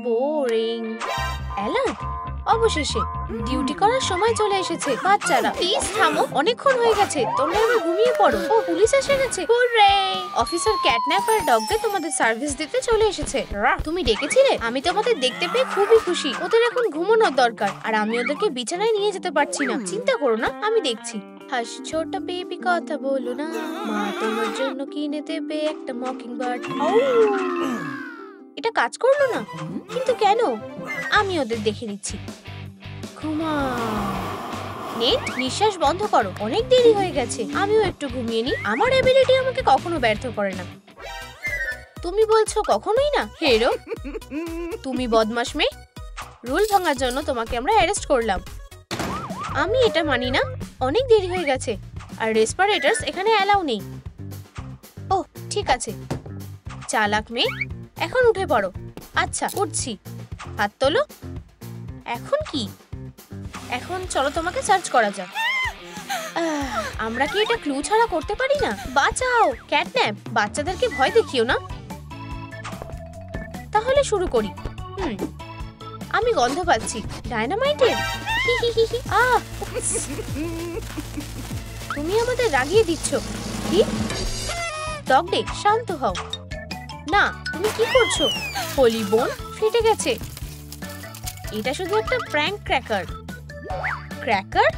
Boring. Alert! অবশেষে duty করার সময় চলে এসেছে। বাচ্চারা প্লিজ থামো, অনেকক্ষণ হয়ে গেছে, তোমরা এবার ঘুমিয়ে পড়ো। ও, পুলিশ এসে গেছে। হুররে! অফিসার ক্যাটন্যাপ আর ডগকে তোমাদের সার্ভিস দিতে চলে এসেছে। তুমি ডেকেছিলে? আমি তোমাদের দেখতে পেয়ে খুবই খুশি। ওদের এখন ঘুমানোর দরকার, আর আমি ওদেরকে বিছানায় নিয়ে যেতে পারছি না। চিন্তা করো না, আমি দেখছি। হাস ছোট বেবি, কথা বলো না, মা তোমার জন্য কিনে দেবে একটা মকিং বার্ড। এটা কাজ করলো না, কিন্তু কেন? আমি ওদের দেখে নিচ্ছি। ঘুমা। নেট, নিঃশ্বাস বন্ধ করো, অনেক দেরি হয়ে গেছে। আমিও একটু ঘুমিয়ে নি। আমার এবিলিটি আমাকে কখনো ব্যর্থ করে না। তুমি বলছো কখনোই না? হিরো, তুমি বদমাশ মেয়ে। রুল ভাঙার জন্য তোমাকে আমরা অ্যারেস্ট করলাম। আমি এটা মানি না। অনেক দেরি হয়ে গেছে, আর রেসপিরেটরস এখানে অ্যালাউ নেই। ওহ, ঠিক আছে। চালাক মেয়ে, এখন উঠে পড়ো। আচ্ছা, উঠছি। হাত তোলো। এখন কি? এখন চলো তোমাকে সার্চ করা যাক। আমরা কি এটা ক্লু ছাড়া করতে পারি না? বাঁচাও! ক্যাটন্যাপ, বাচ্চাদেরকে ভয় দেখিও না। তাহলে শুরু করি। আমি গন্ধ পাচ্ছি ডায়নামাইটের। তুমি আমাদের রাগিয়ে দিচ্ছ। কি? ডগডে, শান্ত হও। না, তুমি কি করছো? হোলি বোন ফেটে গেছে। এটা শুধু একটা প্র্যাঙ্ক ক্র্যাকার। ক্র্যাকার?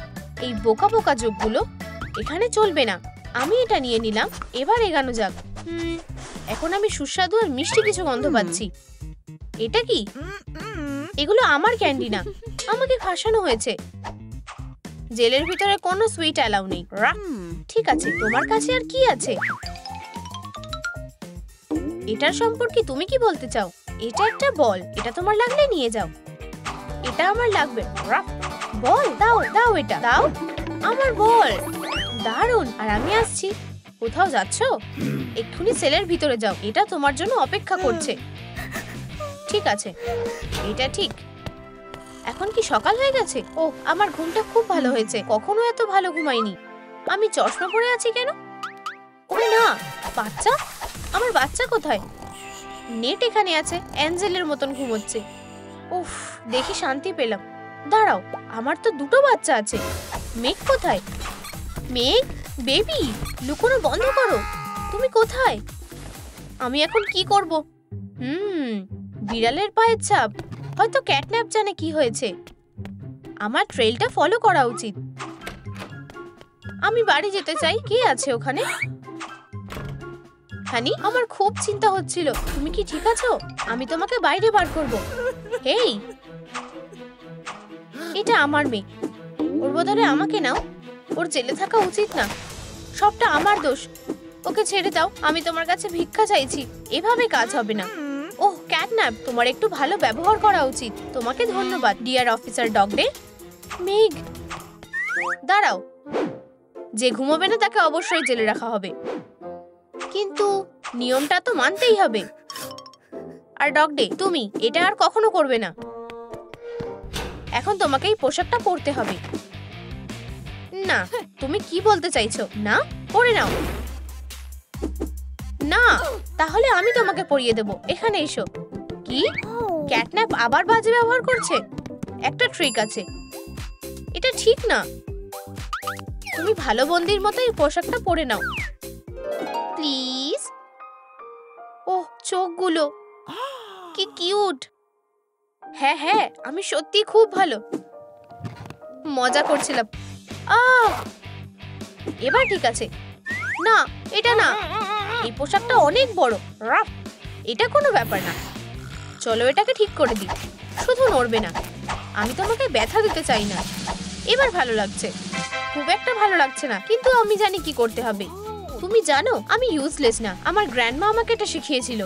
এই বোকা বোকা যোগগুলো এখানে চলবে না। আমি এটা নিয়ে নিলাম। এবার এগানো যাক। এখন আমি সুস্বাদু আর মিষ্টি কিছু গন্ধ পাচ্ছি। এটা কি? এগুলো আমার ক্যান্ডি না, আমাকে ফাঁসানো হয়েছে। জেলের ভিতরে কোনো সুইট অ্যালাউ নেই। ঠিক আছে, তোমার কাছে আর কি আছে? এটার সম্পর্কে তুমি কি বলতে চাও? এটা একটা বল, এটা তোমার লাগলে নিয়ে যাও। এটা আমার লাগবে। বল দাও, দাও, এটা দাও। আমার বল। দারুণ। আর আমি আসছি। কোথাও যাচ্ছো? এক্ষুনি সেলের ভিতরে যাও, এটা তোমার জন্য অপেক্ষা করছে। ঠিক আছে, এটা ঠিক। এখন কি সকাল হয়ে গেছে? ও, আমার ঘুমটা খুব ভালো হয়েছে। কখনো এত ভালো ঘুমাইনি। আমি চশমা পরে আছি কেন? ও না, বাচ্চা? আমার বাচ্চা কোথায়? নেট এখানে আছে, অ্যাঞ্জেলের মতন ঘুমোচ্ছে। উফ, দেখি শান্তি পেলাম। দাঁড়াও, আমার তো দুটো বাচ্চা আছে। মেঘ কোথায়? মেঘ বেবি, লুকোনো বন্ধ করো। তুমি কোথায়? আমি এখন কি করব? বিড়ালের পায়ের ছাপ। হয়তো ক্যাটন্যাপ জানে কি হয়েছে। আমার ট্রেলটা ফলো করা উচিত। আমি বাড়ি যেতে চাই। কে আছে ওখানে? হানি, আমার খুব চিন্তা হচ্ছিল। তুমি কি ঠিক আছো? আমি তোমাকে বাইরে বার করব। হেই, এটা আমার মেয়ে। ওর বদলে আমাকে নাও। ওর জেলে থাকা উচিত না। সবটা আমার দোষ। ওকে ছেড়ে দাও। আমি তোমার কাছে ভিক্ষা চাইছি। এভাবে কাজ হবে না। ওহ, ক্যাটন্যাপ, তোমার একটু ভালো ব্যবহার করা উচিত। তোমাকে ধন্যবাদ, ডিয়ার অফিসার ডগডে। মেঘ, দাঁড়াও। যে ঘুমোবে না তাকে অবশ্যই জেলে রাখা হবে, কিন্তু নিয়মটা তো মানতেই হবে। আর ডগডে, তুমি এটা আর কখনো করবে না। এখন তোমাকে এই পোশাকটা পরতে হবে। না, তুমি কি বলতে চাইছো? না, পরে নাও। না, তাহলে আমি তোমাকে পরিয়ে দেব। এখানে এসো। কি? ক্যাটন্যাপ আবার বাজে ব্যবহার করছে? একটা ট্রিক আছে। এটা ঠিক না। তুমি ভালো বন্দির মতো এই পোশাকটা পরে নাও প্লিজ। ওহ, চোখগুলো কি কিউট। হ্যাঁ হ্যাঁ, আমি সত্যি খুব ভালো মজা করছিলাম। এবার ঠিক আছে। না, এটা না। এই পোশাকটা অনেক বড়। রাফ, এটা কোনো ব্যাপার না। চলো এটাকে ঠিক করে দিই। শুধু নড়বে না। আমি তোমাকে ব্যথা দিতে চাই না। এবার ভালো লাগছে। খুব একটা ভালো লাগছে না, কিন্তু আমি জানি কি করতে হবে। তুমি জানো আমি ইউজলেস না। আমার গ্র্যান্ডমা আমাকে এটা শিখিয়েছিল।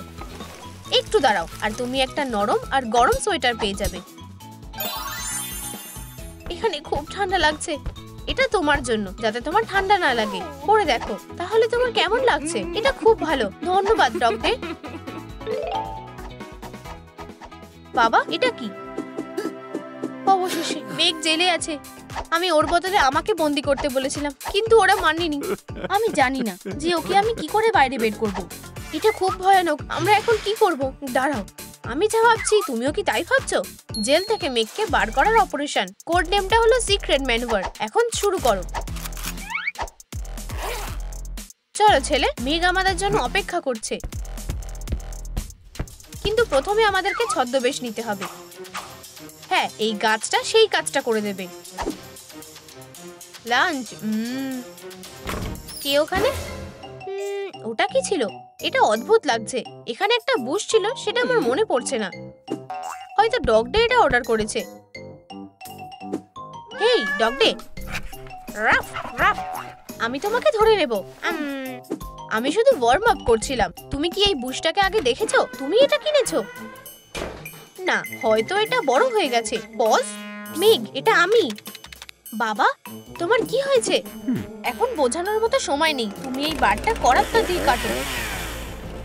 একটু দাঁড়াও, আর তুমি একটা নরম আর গরম সোয়েটার পেয়ে যাবে। এখানে খুব ঠান্ডা লাগছে। এটা তোমার জন্য, যাতে তোমার ঠান্ডা না লাগে। পরে দেখো, তাহলে তোমার কেমন লাগছে। এটা খুব ভালো। ধন্যবাদ ডগডে। বাবা, এটা কি? অবশেষে মেঘ জেলে আছে। আমি ওর বদলে আমাকে বন্দি করতে বলেছিলাম, কিন্তু ওরা মানেনি। আমি জানি না যে ওকে আমি কি করে বাইরে বের করব। এটা খুব ভয়ানক। আমরা এখন কি করব? দাঁড়াও, আমি যা ভাবছি তুমিও কি তাই ভাবছো? জেল থেকে মেঘকে বার করার অপারেশন, কোড নেমটা হলো সিক্রেট ম্যানুভার। এখন শুরু করো। চলো ছেলে, মেঘ আমাদের জন্য অপেক্ষা করছে, কিন্তু প্রথমে আমাদেরকে ছদ্মবেশ নিতে হবে। হ্যাঁ, এই গাছটা সেই কাজটা করে দেবে। লাঞ্চ। কে ওখানে? ওটা কি ছিল? এটা অদ্ভুত লাগছে। এখানে একটা বুশ ছিল, সেটা আমার মনে পড়ছে না। হয়তো ডগ ডে এটা অর্ডার করেছে। হেই ডগ ডে, রাফ রাফ, আমি তোমাকে ধরে নেব। আমি শুধু ওয়ার্ম আপ করছিলাম। তুমি কি এই বুশটাকে আগে দেখেছো? তুমি এটা কিনেছো? না, হয়তো এটা বড় হয়ে গেছে। বস, মেঘ, এটা আমি। বাবা, তোমার কি হয়েছে? এখন বোঝানোর মতো সময় নেই। তুমি এই বারটা করাতটা দিয়ে কাটো।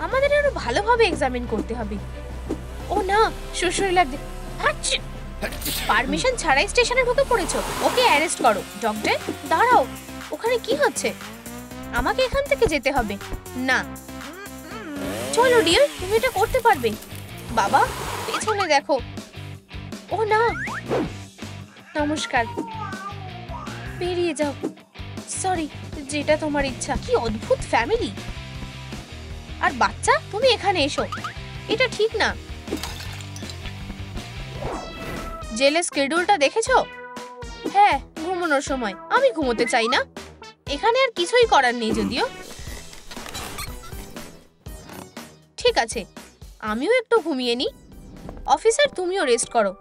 আমাদের আরো ভালোভাবে এক্সামিন করতে হবে। ও না, সুরসুরি লাগছে। পারমিশন ছাড়াই স্টেশনে ঢুকে পড়েছো। ওকে অ্যারেস্ট করো। ডক্টর, দাঁড়াও, ওখানে কি হচ্ছে? আমাকে এখান থেকে যেতে হবে। না, চলো ডিয়ার, তুমি এটা করতে পারবে। বাবা, পেছনে দেখো। ও না, নমস্কার, বেরিয়ে যাও। সরি, যেটা তোমার ইচ্ছা। কি অদ্ভুত ফ্যামিলি। আর বাচ্চা, তুমি এখানে এসো। এটা ঠিক না। জেলের শিডিউলটা দেখেছো? হ্যাঁ, ঘুমানোর সময়। আমি ঘুমোতে চাই না। এখানে আর কিছুই করার নেই যদিও। ঠিক আছে, আমিও একটু ঘুমিয়ে নি। অফিসার, তুমিও রেস্ট করো।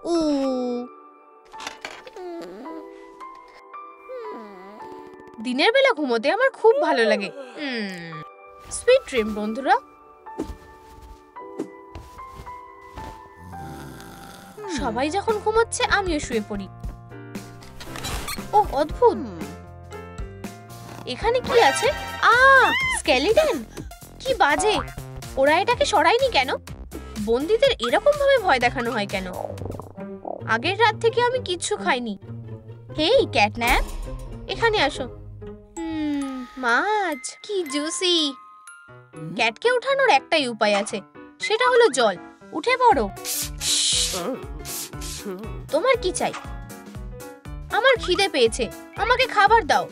দিনের বেলা ঘুমোতে আমার খুব ভালো লাগে। সুইট ড্রিম বন্ধুরা। সবাই যখন ঘুমোচ্ছে আমিও শুয়ে পড়ি। ও অদ্ভুত, এখানে কি আছে? স্কেলিটন। কি বাজে। ওরা এটাকে সরায়নি কেন? বন্দীদের এরকম ভাবে ভয় দেখানো হয় কেন? আগের রাত থেকে আমি কিচ্ছু খাইনি। হেই ক্যাটন্যাপ, এখানে আসো। মাছ, কি জুসি। ক্যাটকে ওঠানোর একটাই উপায় আছে, সেটা হলো জল। উঠে পড়ো। তোমার কি চাই? আমার খিদে পেয়েছে, আমাকে খাবার দাও।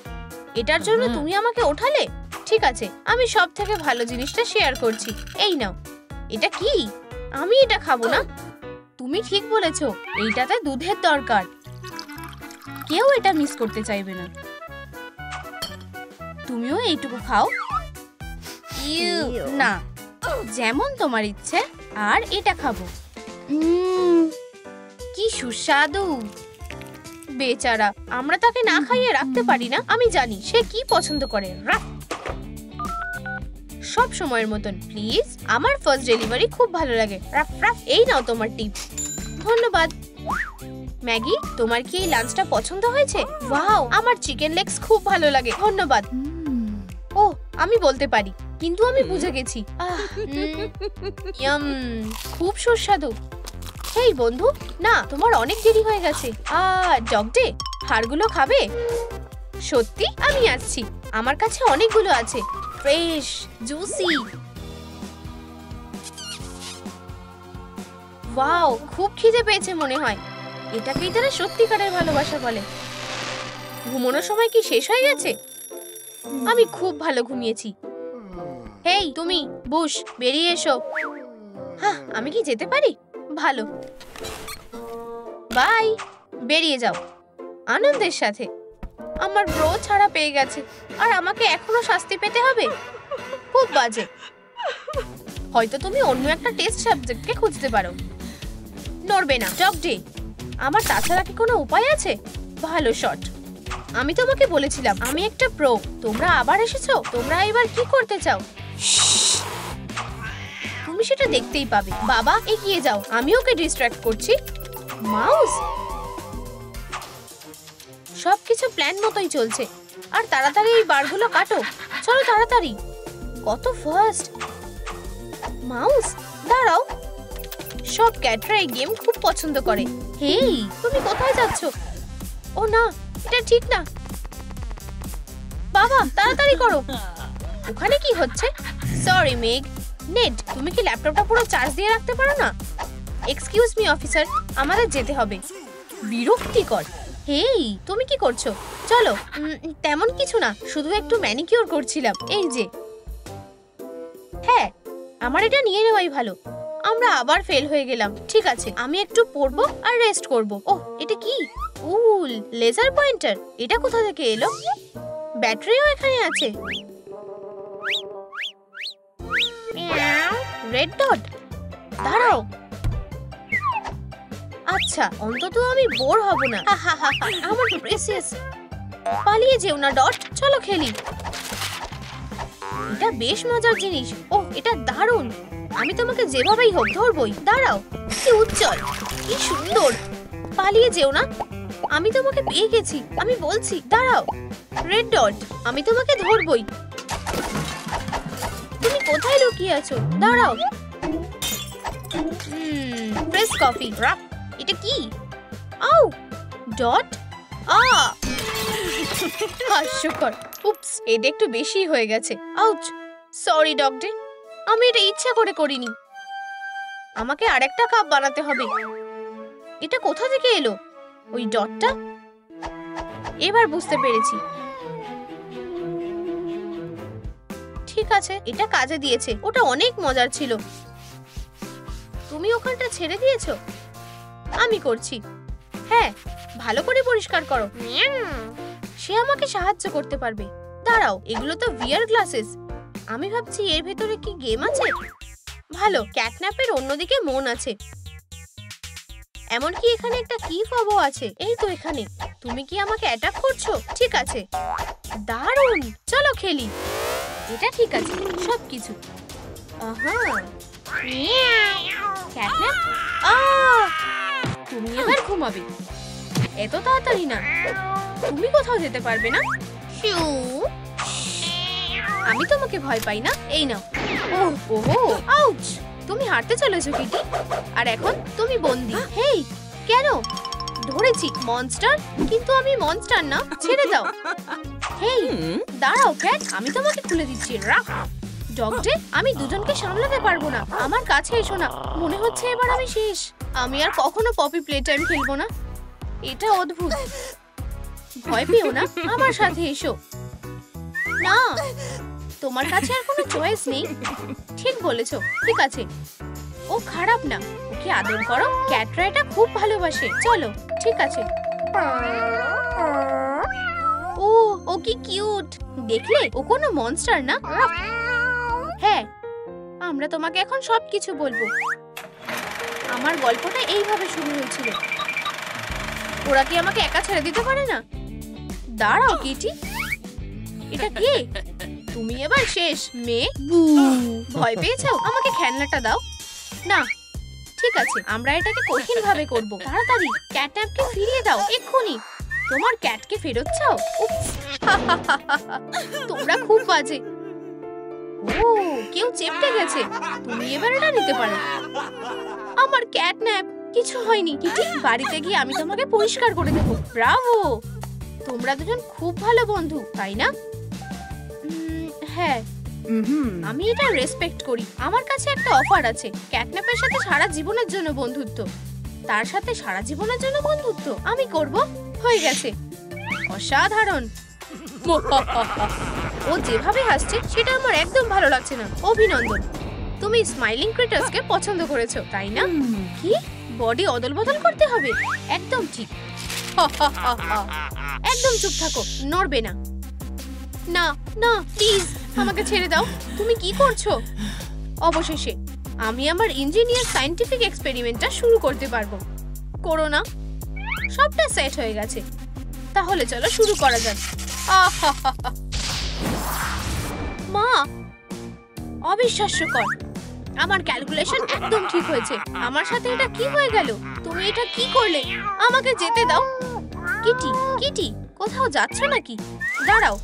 এটার জন্য তুমি আমাকে ওঠালে? ঠিক আছে, আমি সব থেকে ভালো জিনিসটা শেয়ার করছি। এই নাও। এটা কি? আমি এটা খাবো না। তুমি ঠিক বলেছো, এইটাতে দুধের দরকার। কেউ এটা মিস করতে চাইবে না। তুমিও এইটুকু খাও। না, যেমন তোমার ইচ্ছে। আর এটা খাবো। কি সুস্বাদু। বেচারা, আমরা তাকে না খাইয়ে রাখতে পারি না। আমি জানি সে কি পছন্দ করে। সব সময়ের মতন প্লিজ। আমার ফার্স্ট ডেলিভারি খুব ভালো লাগে। রাফ রাফ, এই নাও তোমার টিপ। ধন্যবাদ। ম্যাগি, তোমার কি এই লাঞ্চটা পছন্দ হয়েছে? ওয়াও, আমার চিকেন লেগস খুব ভালো লাগে। ধন্যবাদ। ও, আমি বলতে পারি, কিন্তু আমি বুঝে গেছি। খুব সুস্বাদু। হেই বন্ধু, না, তোমার অনেক দেরি হয়ে গেছে। ডগ ডে, হাড়গুলো খাবে? সত্যি? আমি আসছি, আমার কাছে অনেকগুলো আছে। Fresh, juicy. ওয়াও, খুব খিদে পেয়েছে মনে হয়। এটাকেই তারা সত্যিকারের ভালোবাসা বলে। ঘুমানোর সময় কি শেষ হয়ে গেছে? আমি খুব ভালো ঘুমিয়েছি। হেই তুমি, বুশ, বেরিয়ে এসো। হ্যাঁ, আমি কি যেতে পারি? ভালো, বাই। বেরিয়ে যাও আনন্দের সাথে। আমার ব্রো ছাড়া পেয়ে গেছে, আর আমাকে এখনো শাস্তি পেতে হবে। খুব বাজে। হয়তো তুমি অন্য একটা টেস্ট সাবজেক্টকে খুঁজতে পারো। নড়বে না ডগ ডে। আমার তাছাড়া কি কোনো উপায় আছে? ভালো শট। আমি তোমাকে বলেছিলাম আমি একটা প্রো। তোমরা আবার এসেছো। তোমরা এবার কি করতে চাও? তুমি সেটা দেখতেই পাবে। বাবা, এগিয়ে যাও, আমি ওকে ডিস্ট্র্যাক্ট করছি। মাউস, সবকিছু প্ল্যান মতোই চলছে। আর তাড়াতাড়ি এই বারগুলো কাটো। চলো তাড়াতাড়ি। কত ফাস্ট। মাউস, দাঁড়াও। সব ক্যাটরা এই গেম খুব পছন্দ করে। হেই, তুমি কোথায় যাচ্ছ? ও না, এটা ঠিক না। বাবা, তাড়াতাড়ি করো। ওখানে কি হচ্ছে? Sorry meg. নেট, তুমি কি ল্যাপটপটা পুরো চার্জ দিয়ে রাখতে পারো না? এক্সকিউজ মি অফিসার, আমাদের যেতে হবে। বিরক্তিকর। হেই, তুমি কি করছো? চলো। তেমন কিছু না, শুধু একটু ম্যানিকিউর করছিলাম। এই যে। হ্যাঁ, আমার এটা নিয়ে নেওয়াই ভালো। আমরা আবার ফেল হয়ে গেলাম। ঠিক আছে, আমি একটু পড়বো আর রেস্ট করব। ওহ, এটা কি? উল, লেজার পয়েন্টার। এটা কোথা থেকে এলো? ব্যাটারিও এখানে আছে। রেড ডট, দাঁড়াও। আচ্ছা, অন্তত আমি বোর হব না। আমার প্রেসিয়াস। পালিয়ে যেও না ডট, চলো খেলি। এটা বেশ মজার জিনিস। ওহ, এটা দারুণ। আমি তোমাকে যেভাবেই হোক ধরবই। দাঁড়াও, কি উজ্জ্বল, কি সুন্দর। পালিয়ে যেও না, আমি তোমাকে পেয়ে গেছি। আমি বলছি দাঁড়াও। রেড ডট, আমি তোমাকে ধরবই। তুমি কোথায় লুকিয়ে আছো? দাঁড়াও। Fresh coffee. রাখ। এটা কি? আউ, ডট। হাস্যকর। উপস, এটা একটু বেশি হয়ে গেছে। আউচ, সরি ডক্টর, আমি এটা ইচ্ছা করে করিনি। আমাকে আরেকটা কাপ বানাতে হবে। এটা কোথা থেকে এলো? ওই ডটটা? এবার বুঝতে পেরেছি। ঠিক আছে, এটা কাজে দিয়েছে। ওটা অনেক মজার ছিল। তুমি ওখানটা ছেড়ে দিয়েছো? আমি করছি। হ্যাঁ, ভালো করে পরিষ্কার করো। সে আমাকে সাহায্য করতে পারবে। দাঁড়াও, এগুলো তো ভিআর গ্লাসেস। আমি ভাবছি এর ভেতরে কি গেম আছে। ভালো, ক্যাটন্যাপের অন্যদিকে মন আছে। এমনকি এখানে একটা কি ফবও আছে। এই তো এখানে। তুমি কি আমাকে অ্যাটাক করছো? ঠিক আছে, দারুণ, চলো খেলি। এটা ঠিক আছে, সবকিছু। ক্যাটন্যাপ, তুমি এবার ঘুমাবে। এত তাড়াতাড়ি না, তুমি কোথাও যেতে পারবে না। আমি তোমাকে ভয় পাই না। এই নাও। ওহো, আউচ, তুমি হাঁটতে চলেছো কিটি, আর এখন তুমি বন্দি। হেই, কেন? ধরেছি মনস্টার, কিন্তু আমি মনস্টার না। ছেড়ে দাও। হেই, দাঁড়াও ক্যাট, আমি তোমাকে খুলে দিচ্ছি। রাখ। ডগডে, আমি দুজনকে সামলাতে পারবো না। আমার কাছে এসো না। মনে হচ্ছে এবার আমি শেষ। আমি আর কখনো পপি প্লে টাইম খেলবো না। এটা অদ্ভুত। ভয় পেও না, আমার সাথে এসো। না, তোমার কাছে আর কোনো চয়েস নেই। ঠিক বলেছো। ঠিক আছে, ও খারাপ না, ওকে আদর করো। ক্যাটরা এটা খুব ভালোবাসে। চলো। ঠিক আছে। ও কি কিউট। দেখলে, ও কোনো মনস্টার না। হ্যাঁ, আমরা তোমাকে এখন সবকিছু বলবো। আমার গল্পটা এইভাবে শুরু হয়েছিল। ওরা কি আমাকে একা ছেড়ে দিতে পারে না? দাঁড়াও কিটি, এটা কে? তুমি এবার শেষ মেয়ে। ভয় পেয়েছো? আমাকে খেলনাটা দাও। না, ঠিক আছে, আমরা এটাকে কঠিন ভাবে করব। তাড়াতাড়ি ক্যাটন্যাপকে ফিরিয়ে দাও, এক্ষুনি। তোমার ক্যাটকে ফেরত চাও? তোমরা খুব বাজে। ও, কেউ চেপটে গেছে। তুমি এবার এটা নিতে পারো। আমার ক্যাটন্যাপ। কিছু হয়নি কিটি, বাড়িতে গিয়ে আমি তোমাকে পরিষ্কার করে দেবো। ব্রাভো, তোমরা দুজন খুব ভালো বন্ধু, তাই না? হ্যাঁ, আমি এটা রেসপেক্ট করি। আমার কাছে একটা অফার আছে। ক্যাটন্যাপের সাথে সারা জীবনের জন্য বন্ধুত্ব। তার সাথে সারা জীবনের জন্য বন্ধুত্ব আমি করব। হয়ে গেছে। অসাধারণ। ও যেভাবে হাসছে সেটা আমার একদম ভালো লাগছে না। অভিনন্দন, তুমি স্মাইলিং ক্রিটার্সকে পছন্দ করেছো, তাই না? কি, বডি অদল বদল করতে হবে? একদম ঠিক। একদম চুপ থাকো, নড়বে না। না না, প্লিজ আমাকে ছেড়ে দাও। তুমি কি করছো? অবশেষে আমি আমার ইঞ্জিনিয়ার সায়েন্টিফিক এক্সপেরিমেন্টটা শুরু করতে পারবো। করো না। সবটা সেট হয়ে গেছে। তাহলে চলো শুরু করা যাক। মা, অবিশ্বাস্যকর। আমার ক্যালকুলেশন একদম ঠিক হয়েছে। আমার সাথে এটা কি হয়ে গেল? তুমি এটা কি করলে? আমাকে যেতে দাও। কিটি, কিটি, কোথাও যাচ্ছ নাকি? দাঁড়াও,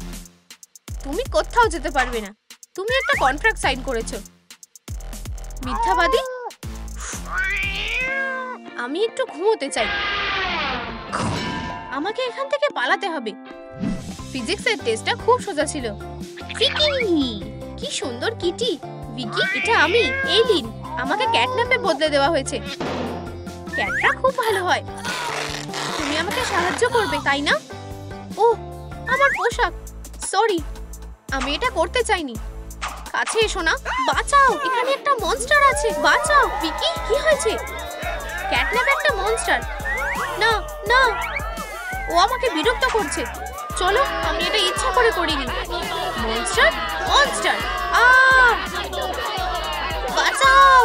তুমি কোথাও যেতে পারবে না। তুমি একটা কন্ট্রাক্ট সাইন করেছো। মিথ্যাবাদী। আমি একটু ঘুমোতে চাই। আমাকে এখান থেকে পালাতে হবে। ফিজিক্সের টেস্টটা খুব সোজা ছিল। কি সুন্দর কিটি। ভিকি, এটা আমি, এলিন। আমাকে ক্যাটন্যাপে বদলে দেওয়া হয়েছে। ক্যাটরা খুব ভালো হয়। তুমি আমাকে সাহায্য করবে তাই না? ও আমার পোশাক, সরি, আমি এটা করতে চাইনি। কাছে এসো না, বাঁচাও, এখানে একটা মনস্টার আছে, বাঁচাও। পিকি, কি হয়েছে? ক্যাটন্যাপ একটা মনস্টার। না না, ও আমাকে বিরক্ত করছে। চলো, আমি এটা ইচ্ছা করে করিনি। মনস্টার, মনস্টার, বাঁচাও।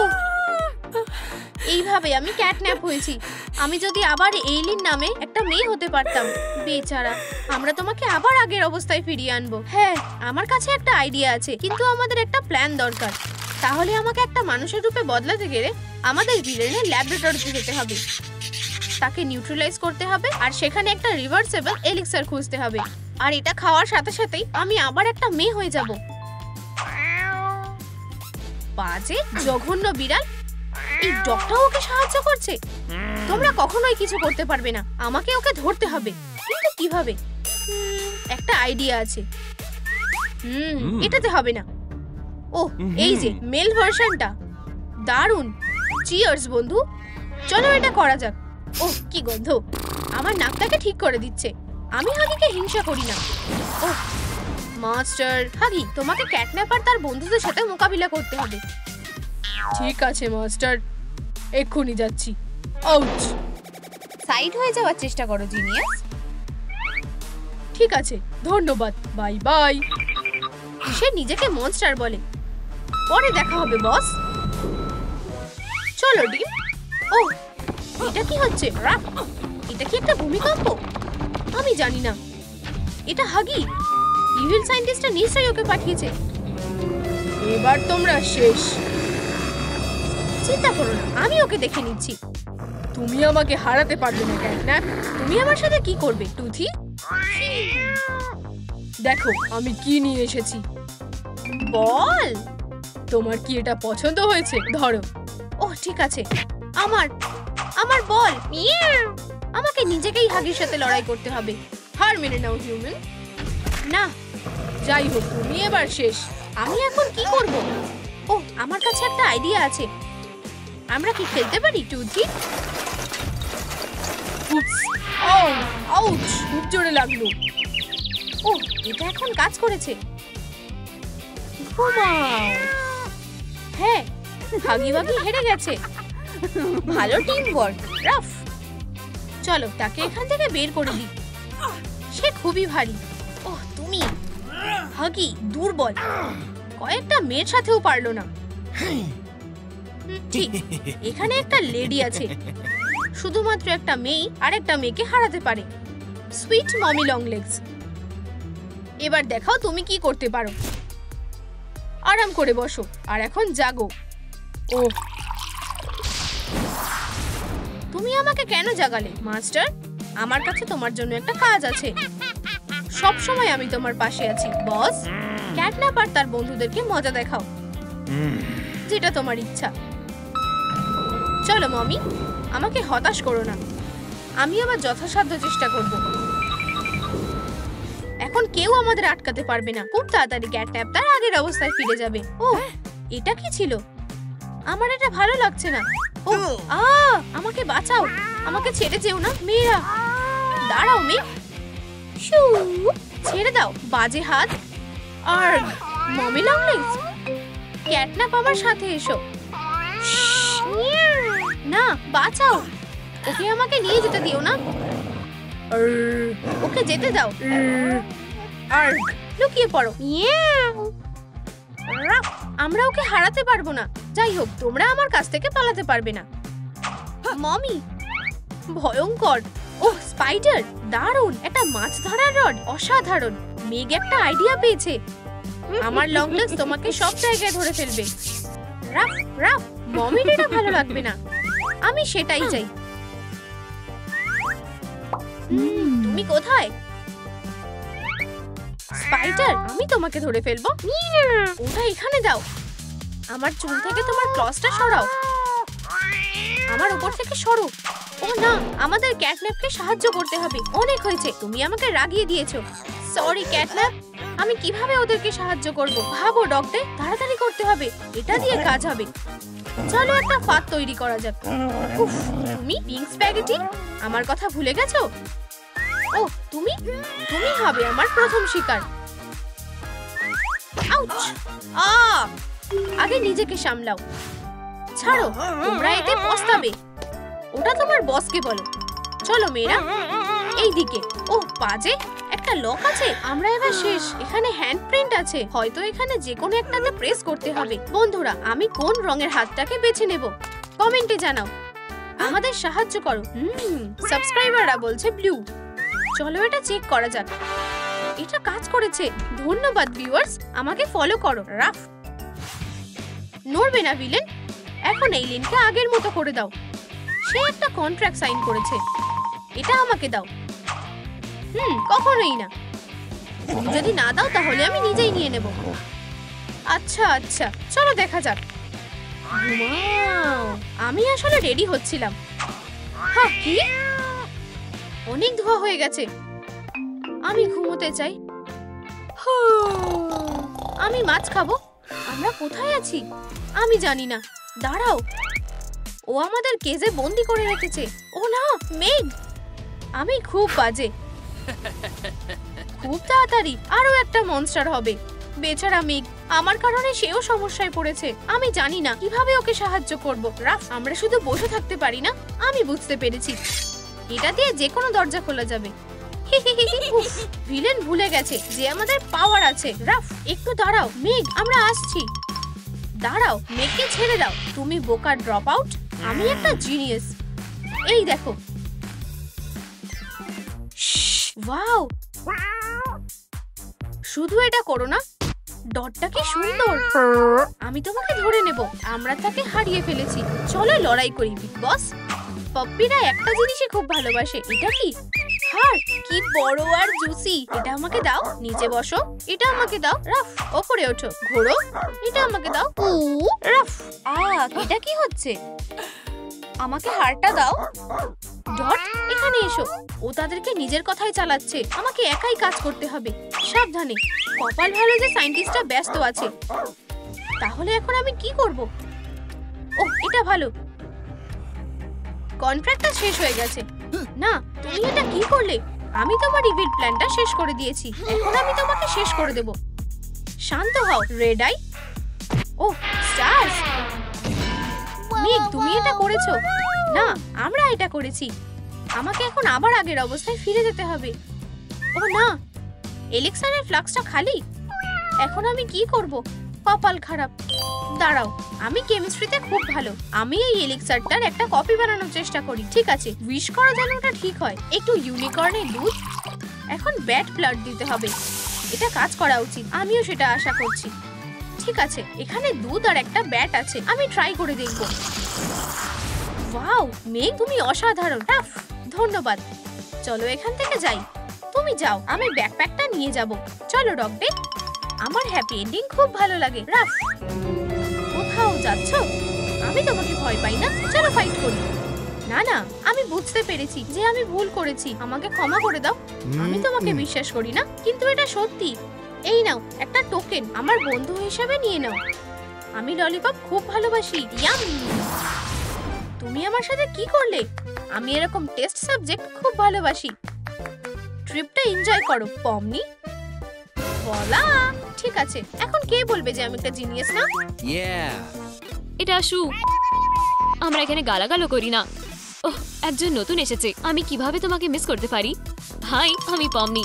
এইভাবে আমি ক্যাটন্যাপ হয়েছি। আমি যদি আবার এইলিন নামে একটা মেয়ে হতে পারতাম। বেচারা, আমরা তোমাকে আবার আগের অবস্থায় ফিরিয়ে আনবো। হ্যাঁ, আমার কাছে একটা আইডিয়া আছে, কিন্তু আমাদের একটা প্ল্যান দরকার। তাহলে আমাকে একটা মানুষের রূপে বদলাতে গেলে আমাদের ভিলেনের ল্যাবরেটরিতে যেতে হবে, তাকে নিউট্রালাইজ করতে হবে, আর সেখানে একটা রিভার্সেবল এলিক্সার খুঁজতে হবে। আর এটা খাওয়ার সাথে সাথেই আমি আবার একটা মেয়ে হয়ে যাব। বাজে জঘন্য বিড়াল, এই ডগটাও ওকে সাহায্য করছে। তোমরা কখনোই কিছু করতে পারবে না, আমাকে ওকে ধরতে হবে। কিন্তু কিভাবে? একটা আইডিয়া আছে। এটাতে হবে না। ও, এই যে মেল ভার্সনটা, দারুণ। চিয়ার্স বন্ধু, চলো এটা করা যাক। ওহ, কি গন্ধ, আমার নাকটাকে ঠিক করে দিচ্ছে। আমি হাগিকে হিংসা করি না। ওহ মাস্টার, হাগি, তোমাকে ক্যাটন্যাপার তার বন্ধুদের সাথে মোকাবিলা করতে হবে। ঠিক আছে মাস্টার, এক্ষুনি যাচ্ছি। আউচ! সাইড হয়ে যাওয়ার চেষ্টা করো জিনিয়াস। ঠিক আছে, ধন্যবাদ, বাই বাই। সে নিজেকে মনস্টার বলে। পরে দেখা হবে বস। চলো ডিম। ও, এটা কি হচ্ছে? এটা কি একটা ভূমিকম্প? আমি জানি না। এটা হাগি, ইভিল সায়েন্টিস্টটা নিশ্চয়ই ওকে পাঠিয়েছে। এবার তোমরা শেষ। চিন্তা করো না, আমি ওকে দেখে নিচ্ছি। তুমি আমাকে হারাতে পারবে না ক্যাটন্যাপ। তুমি আমার সাথে কি করবে টুথি? দেখো আমি কি নিয়ে এসেছি। বল। তোমার কি এটা পছন্দ হয়েছে? ধরো। ওহ ঠিক আছে, আমার বল। আমাকে নিজেকেই হাগির সাথে লড়াই করতে হবে। হার মেনে নাও হিউম্যান। না, যাই হোক, তুমি এবার শেষ। আমি এখন কি করব? ও, আমার কাছে একটা আইডিয়া আছে। আমরা কি খেলতে পারি টুথি? আউচ! খুব জোরে লাগলো। ও, এটা এখন কাজ করেছে। হ্যাঁ, হাগি বাগি হেরে গেছে। ভালো টিম ওয়ার্ক, রাফ। চলো তাকে এখান থেকে বের করে দিই। সে খুবই ভারী। ওহ, তুমি হাগি দুর্বল, কয়েকটা মেয়ের সাথেও পারলো না। ঠিক, এখানে একটা লেডি আছে। শুধুমাত্র একটা মেয়ে আর একটা মেয়েকে হারাতে পারে। Sweet mummy long legs. এবার দেখাও তুমি কি করতে পারো। আরাম করে বসো আর এখন জাগো। ও, তুমি আমাকে কেন জাগালে মাস্টার? আমার কাছে তোমার জন্য একটা কাজ আছে। সব সময় আমি তোমার পাশে আছি বস। ক্যাটন্যাপার তার বন্ধুদেরকে মজা দেখাও, যেটা তোমার ইচ্ছা। চলো মমি, আমাকে হতাশ করো না। আমি আমার যথাসাধ্য চেষ্টা করব। এখন কেউ আমাদের আটকাতে পারবে না। খুব তাড়াতাড়ি ক্যাটন্যাপ তার আগের অবস্থায় ফিরে যাবে। ও, এটা কি ছিল? আমার এটা ভালো লাগছে না। ও, আমাকে বাঁচাও, আমাকে ছেড়ে যেও না। মেয়েরা দাঁড়াও, মেয়ে। ছেড়ে দাও বাজে হাত। আর মমি লং লেগস, ক্যাটন্যাপ আমার সাথে এসো। না, বাঁচাও, ওকে আমাকে নিয়ে যেতে দিও না। ওকে যেতে দাও। আর লুকিয়ে পড়ো। আমরা ওকে হারাতে পারবো না। যাই হোক, তোমরা আমার কাছ থেকে পালাতে পারবে না। মমি, ভয়ঙ্কর। ওহ, স্পাইডার, দারুণ। একটা মাছ ধরার রড, অসাধারণ। মেঘ একটা আইডিয়া পেয়েছে। আমার লং লেগস তোমাকে সব জায়গায় ধরে ফেলবে। রাফ রাফ, মমির এটা ভালো লাগবে না। আমি সেটাই চাই। তুমি কোথায়? স্পাইডার, আমি তোমাকে ধরে ফেলবো। ওটা এখানে দাও। আমার চুল থেকে তোমার ক্লসটা সরাও। আমার উপর থেকে সরো। ও না, আমাদের ক্যাটন্যাপকে সাহায্য করতে হবে। অনেক হয়েছে, তুমি আমাকে রাগিয়ে দিয়েছো। সরি ক্যাটন্যাপ, আমি কিভাবে ওদেরকে সাহায্য করব? ভাবো ডক্টর, তাড়াতাড়ি করতে হবে, এটা দিয়ে কাজ হবে। চলো একটা ফাঁদ তৈরি করা যাক। উফ, তুমি পিঙ্ক স্প্যাগেটি, আমার কথা ভুলে গেছো? ও তুমি তুমি হবে আমার প্রথম শিকার। আউচ! আগে নিজেকে সামলাও। ছাড়ো, তোমরা এতে পস্তাবে। ওটা তোমার বসকে বলো। চলো মেয়েরা, এই দিকে। ও বাজে, একটা লক আছে। আমরা এবার শেষ। এখানে হ্যান্ডপ্রিন্ট আছে, হয়তো এখানে যে কোনো একটাতে প্রেস করতে হবে। বন্ধুরা, আমি কোন রঙের হাতটাকে বেছে নেব কমেন্টে জানাও। আমাদের সাহায্য করো। সাবস্ক্রাইবাররা বলছে ব্লু। চলো এটা চেক করা যাক। এটা কাজ করেছে। ধন্যবাদ ভিউয়ার্স, আমাকে ফলো করো। রাফ, নড়বে না ভিলেন। এখন এই লিনকে আগের মতো করে দাও। সে একটা কন্ট্রাক্ট সাইন করেছে। এটা আমাকে দাও। কখনোই না। তুমি যদি না দাও তাহলে আমি নিজেই নিয়ে নেব। আচ্ছা আচ্ছা, চলো দেখা যাক। আমি আসলে রেডি হচ্ছিলাম। হ্যাঁ, কি? অনেক ধোয়া হয়ে গেছে। আমি ঘুমোতে চাই। আমি মাছ খাবো। আমরা কোথায় আছি আমি জানি না। দাঁড়াও, ও আমাদের কেজে বন্দি করে রেখেছে। ও না, মেঘ, আমি খুব বাজে। খুব তাড়াতাড়ি আরো একটা মনস্টার হবে। বেচারা মেঘ, আমার কারণে সেও সমস্যায় পড়েছে। আমি জানি না কিভাবে ওকে সাহায্য করব। রাফ, আমরা শুধু বসে থাকতে পারি না। আমি বুঝতে পেরেছি, এটা দিয়ে যে কোনো দরজা খোলা যাবে। ভিলেন ভুলে গেছে যে আমাদের পাওয়ার আছে। রাফ, একটু দাঁড়াও। মেঘ, আমরা আসছি। দাঁড়াও, মেঘকে ছেড়ে দাও। তুমি বোকা ড্রপ আউট। আমি একটা জিনিয়াস। এই দেখো। ওয়াও, শুধু এটা করো না। ডটটা কি সুন্দর। আমি তোমাকে ধরে নেব। আমরা তাকে হারিয়ে ফেলেছি। চলো লড়াই করি বিগ বস। পপ্পিরা একটা জিনিসই খুব ভালোবাসে। এটা কি? হার, কি বড় আর জুসি। এটা আমাকে দাও। নিচে বসো। এটা আমাকে দাও। রাফ, ওপরে ওঠো। ঘোরো। এটা আমাকে দাও। রাফ, এটা কি হচ্ছে? আমাকে হারটা দাও। ডট, এখানে এসো। ও তাদেরকে নিজের কথাই চালাচ্ছে। আমাকে একাই কাজ করতে হবে। সাবধানে। কপাল ভালো যে সায়েন্টিস্টটা ব্যস্ত আছে। তাহলে এখন আমি কি করব? ও, এটা ভালো। কন্ট্রাক্টটা শেষ হয়ে গেছে। না, তুমি এটা কি করলে? আমি তোমার ইভিল প্ল্যানটা শেষ করে দিয়েছি। এখন আমি তোমাকে শেষ করে দেব। শান্ত হও রেড আই। ও, স্টার্স। মেঘ, তুমি এটা করেছো? না, আমরা এটা করেছি। আমাকে এখন আবার আগের অবস্থায় ফিরে যেতে হবে। ও না, এলিক্সারের ফ্লাক্সটা খালি। এখন আমি কি করব? কপাল খারাপ। দাঁড়াও, আমি কেমিস্ট্রিতে খুব ভালো। আমি এই এলিক্সারটার একটা কপি বানানোর চেষ্টা করি। ঠিক আছে, উইশ করা যেন ওটা ঠিক হয়। একটু ইউনিকর্নের দুধ। এখন ব্যাড ব্লাড দিতে হবে। এটা কাজ করা উচিত। আমিও সেটা আশা করছি। ঠিক আছে, এখানে দুধ আর একটা ব্যাট আছে। আমি ট্রাই করে দেখব। ওয়াও, মেঘ, তুমি অসাধারণ। টাফ, ধন্যবাদ। চলো এখান থেকে যাই। তুমি যাও, আমি ব্যাকপ্যাকটা নিয়ে যাব। চলো ডগডে। আমার হ্যাপি এন্ডিং খুব ভালো লাগে। রাফ, কোথাও যাচ্ছ? আমি তোমাকে ভয় পাই না। চলো ফাইট করি। না না, আমি বুঝতে পেরেছি যে আমি ভুল করেছি। আমাকে ক্ষমা করে দাও। আমি তোমাকে বিশ্বাস করি না, কিন্তু এটা সত্যি। এই নাও একটা টোকেন, আমার বন্ধু হিসেবে নিয়ে নাও। আমি ললিপপ খুব ভালোবাসি। ইয়াম! তুমি আমার সাথে কি করলে? আমি এরকম টেস্ট সাবজেক্ট খুব ভালোবাসি। ট্রিপটা এনজয় করো পমনি। বলা ঠিক আছে। এখন কে বলবে যে আমি একটা জিনিয়াস না? এটা শু। আমরা এখানে গালাগালো করি না। ওহ, একজন নতুন এসেছে। আমি কিভাবে তোমাকে মিস করতে পারি? হাই, আমি পমনি।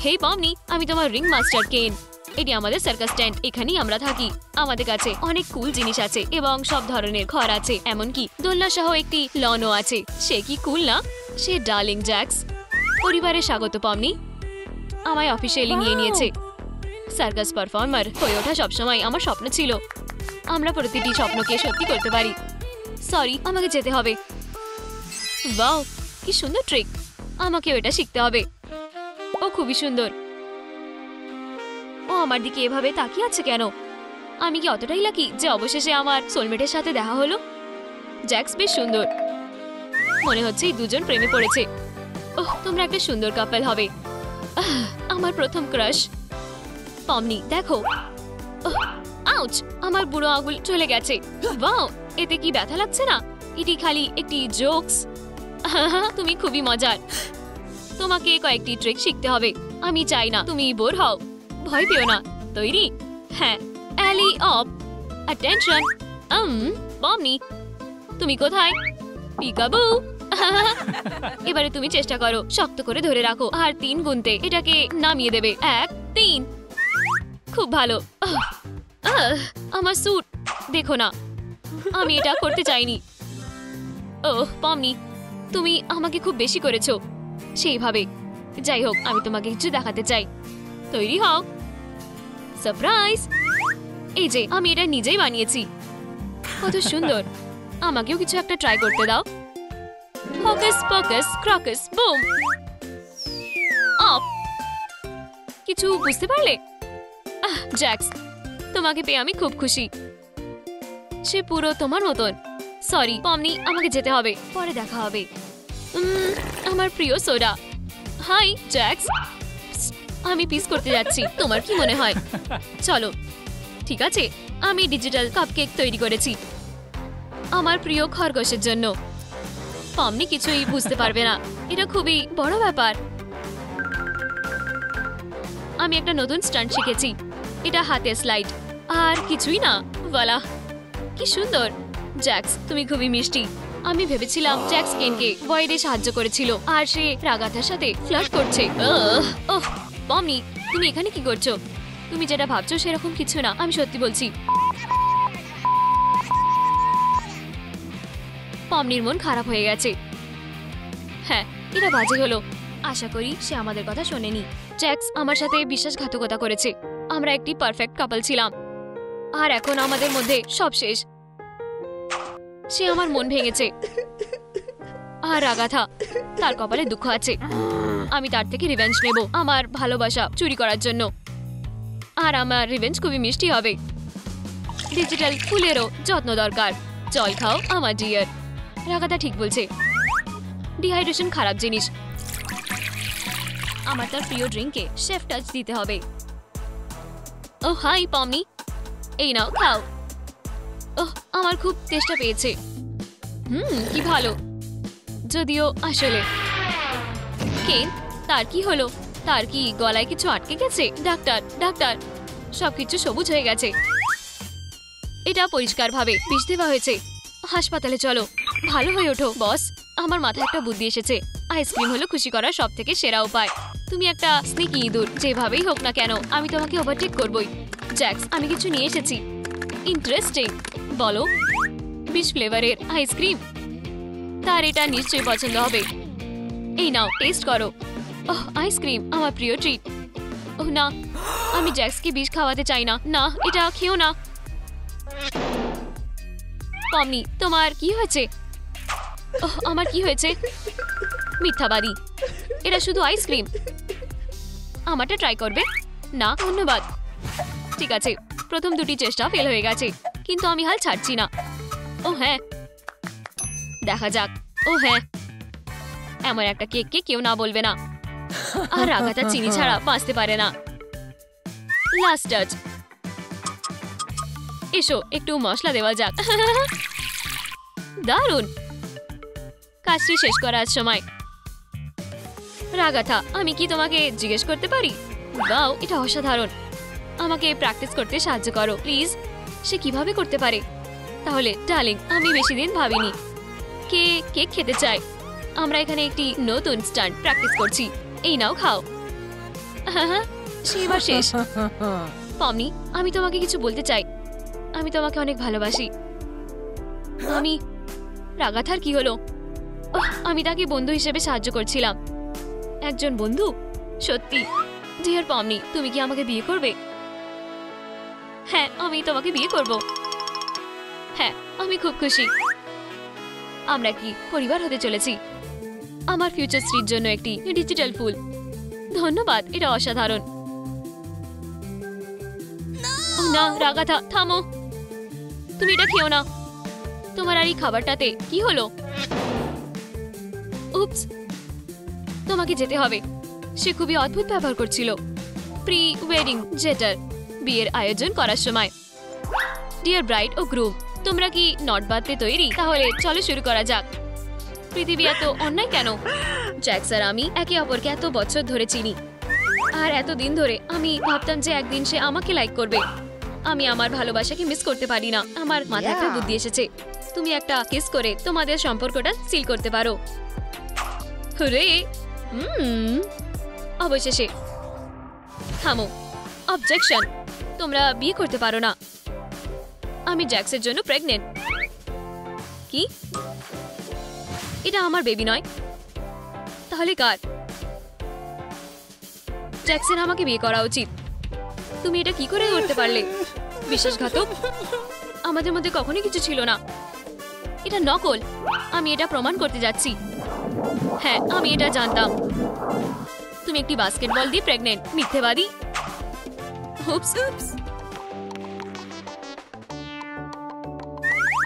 হেই পমনি, আমি তোমার রিং মাস্টার কেন। এটি আমাদের সার্কাস টেন্ট। এখানেই আমরা থাকি। আমাদের কাছে অনেক কুল জিনিস আছে এবং সব ধরনের ঘর আছে। এমনকি দোলনা সহ একটি লনও আছে। সে কি কুল না? সে ডার্লিং জ্যাক্স। পরিবারে স্বাগত পমনি। আমায় অফিসিয়ালি নিয়ে নিয়েছে। সার্কাস পারফর্মার হয়ে ওঠা সবসময় আমার স্বপ্ন ছিল। আমরা প্রতিটি স্বপ্নকে সত্যি করতে পারি। সরি, আমাকে যেতে হবে। ওয়াও, কি সুন্দর ট্রিক। আমাকেও এটা শিখতে হবে। ও খুবই সুন্দর। ও আমার দিকে এভাবে তাকিয়ে আছে কেন? আমি কি অতটাই লাকি যে অবশেষে আমার সোলমেটের সাথে দেখা হলো? জ্যাক্স বেশ সুন্দর। মনে হচ্ছে এই দুজন প্রেমে পড়েছে। ওহ, তোমরা একটা সুন্দর কাপল হবে। আমার প্রথম ক্রাশ। পমনি দেখো, আউচ, আমার বুড়ো আঙুল চলে গেছে। ওয়াও, এতে কি ব্যথা লাগছে না? এটি খালি একটি জোকস। তুমি খুবই মজার। তোমাকে কয়েকটি ট্রিক শিখতে হবে। আমি চাই না তুমি বোর হও। ভয় পেও না। তৈরি? হ্যাঁ। Alley of, attention. পমনি, তুমি কোথায়? পিকাবু। এবারে তুমি চেষ্টা করো, শক্ত করে ধরে রাখো আর 3 গুনতে এটাকে নামিয়ে দেবে। 1, 3। খুব ভালো। আমার স্যুট দেখো না, আমি এটা করতে চাইনি। ওহ পমনি, তুমি আমাকে খুব বেশি করেছো সেইভাবে। যাই হোক, আমি তোমাকে কিছু দেখাতে চাই। তৈরি হও। সারপ্রাইজ! এই যে আমি এটা নিজেই বানিয়েছি। কত সুন্দর। আমাকেও কিছু একটা ট্রাই করতে দাও। Hocus pocus crocus boom. Off. কিছু বুঝতে পারলে? জ্যাক্স, তোমাকে পেয়ে আমি খুব খুশি। সে পুরো তোমার মতন। সরি পমনি, আমাকে যেতে হবে, পরে দেখা হবে। আমার প্রিয় সোডা। হাই জ্যাক্স, আমি পিস করতে যাচ্ছি। তোমার কি মনে হয়? চলো। ঠিক আছে, আমি ডিজিটাল কাপকেক তৈরি করেছি আমার প্রিয় খরগোশের জন্য। পমনি কিছুই বুঝতে পারবে না, এটা খুবই বড় ব্যাপার। আমি একটা নতুন স্টান্ট শিখেছি। এটা হাতে স্লাইড আর কিছুই না। ওয়ালা, কি সুন্দর। জ্যাক্স, তুমি খুবই মিষ্টি। আমি ভেবেছিলাম জ্যাক্স কেনকে ভয়েডে সাহায্য করেছিল আর সে রাগাথার সাথে ফ্লার্ট করছে। ওহ পমনি, তুমি এখানে কি করছো? তুমি যেটা ভাবছো সেরকম কিছু না, আমি সত্যি বলছি। পমনির মন খারাপ হয়ে গেছে। হ্যাঁ, এটা বাজে হলো। আশা করি সে আমাদের কথা শোনেনি। জ্যাক্স আমার সাথে বিশ্বাসঘাতকতা করেছে। আমরা একটি পারফেক্ট কাপল ছিলাম আর এখন আমাদের মধ্যে সব শেষ। সে আমার মন ভেঙেছে আর আগাথা, তার কপালে দুঃখ আছে। আমি তার থেকে রিভেঞ্জ নেব আমার ভালোবাসা চুরি করার জন্য। আর আমার রিভেঞ্জ খুবই মিষ্টি হবে। ডিজিটাল ফুলেরও যত্ন দরকার। জল খাও আমার ডিয়ার। রাগাথা ঠিক বলছে, ডিহাইড্রেশন খারাপ জিনিস। আমার তার প্রিয় ড্রিঙ্কে শেফ টাচ দিতে হবে। ও হাই পমনি, এই নাও খাও। ওহ, আমার খুব তেষ্টা পেয়েছে। কি ভালো। যদিও আসলে কেন, তার কি হলো? তার কি গলায় কিছু আটকে গেছে? ডাক্তার ডাক্তার, সবকিছু সবুজ হয়ে গেছে। এটা পরিষ্কারভাবে বিষ দেওয়া হয়েছে। হাসপাতালে চলো, ভালো হয়ে ওঠো। বস, আমার মাথায় একটা বুদ্ধি এসেছে। আইসক্রিম হলো খুশি করার সব থেকে সেরা উপায়। তুমি একটা স্নেকি ইঁদুর, যেভাবেই হোক না কেন আমি তোমাকে ওভারটেক করবই। জ্যাক্স, আমি কিছু নিয়ে এসেছি। ইন্টারেস্টিং। বলো। বিষ ফ্লেভারের আইসক্রিম। তার এটা নিশ্চয়ই পছন্দ হবে। এই নাও, টেস্ট করো। ওহ, আইসক্রিম আমার প্রিয় ট্রিট। ওহ না, আমি জ্যাক্সকে বিষ খাওয়াতে চাই না। না, এটা খেও না। পমনি, তোমার কি হয়েছে? ওহ, আমার কি হয়েছে? মিথ্যাবাদী, এটা শুধু আইসক্রিম। আমারটা ট্রাই করবে? না ধন্যবাদ। ঠিক আছে, প্রথম দুটি চেষ্টা ফেল হয়ে গেছে, কিন্তু আমি হাল ছাড়ছি না। ও হ্যাঁ, দেখা যাক। ও হ্যাঁ, এমন একটা কেককে কেউ না বলবে না। আর আগাথা চিনি ছাড়া বাঁচতে পারে না। Last touch. এসো, একটু মশলা দেওয়া যাক। দারুণ। কাজটি শেষ করার সময়। রাগাথা, আমি কি তোমাকে জিজ্ঞেস করতে পারি? বাও, এটা অসাধারণ। আমাকে প্র্যাকটিস করতে সাহায্য করো প্লিজ। সে কিভাবে করতে পারে? তাহলে ডার্লিং, আমি বেশি দিন ভাবিনি। কে কেক খেতে চায়? আমরা এখানে একটি নতুন স্টান্ট প্র্যাকটিস করছি। এই নাও, খাও। সে এবার শেষ। পমনি, আমি তোমাকে কিছু বলতে চাই। আমি তোমাকে অনেক ভালোবাসি। আমি রাগাথার কি হলো? আমি তাকে বন্ধু হিসেবে সাহায্য করছিলাম। একজন বন্ধু? সত্যি? ডিয়ার পমনি, তুমি কি আমাকে বিয়ে করবে? হ্যাঁ, আমি তোমাকে বিয়ে করব। হ্যাঁ, আমি খুব খুশি। আমরা কি পরিবার হতে চলেছি। আমার ফিউচার স্ত্রীর জন্য একটি ডিজিটাল ফুল। ধন্যবাদ, এটা অসাধারণ। না রাগাথা, থামো। তুমি এটা খেও না। তোমার আর এই খাবারটাতে কি হলো? উপস, তোমাকে যেতে হবে। সে খুবই অদ্ভুত ব্যবহার করছিল। প্রি ওয়েডিং জেটার বিয়ের আয়োজন করার সময়। ডিয়ার ব্রাইড ও গ্রুম, তোমরা কি নট বাঁধতে তৈরি? তাহলে চলো শুরু করা যাক। পৃথিবী এত অন্যায় কেন? জ্যাক্স আর আমি একে অপরকে এত বছর ধরে চিনি, আর এতদিন ধরে আমি ভাবতাম যে একদিন সে আমাকে লাইক করবে। আমি আমার ভালোবাসাকে মিস করতে পারি না। আমার মাথায় একটা বুদ্ধি এসেছে। তুমি একটা কিস করে তোমাদের সম্পর্কটা সিল করতে পারো। হুরে! অবশেষে। থামো। অবজেকশন! তোমরা বিয়ে করতে পারো না। আমি জ্যাক্সের জন্য প্রেগনেন্ট। কি? এটা আমার বেবি নয়। তাহলে কার? জ্যাক্সের আমাকে বিয়ে করা উচিত। তুমি এটা কি করে করতে পারলে? বিশ্বাসঘাতক! আমাদের মধ্যে কখনোই কিছু ছিল না। এটা নকল। আমি এটা প্রমাণ করতে যাচ্ছি। হ্যাঁ, আমি এটা জানতাম। তুমি একটি বাস্কেটবল দিয়ে প্রেগনেন্ট। মিথ্যেবাদী! Hoops hoops.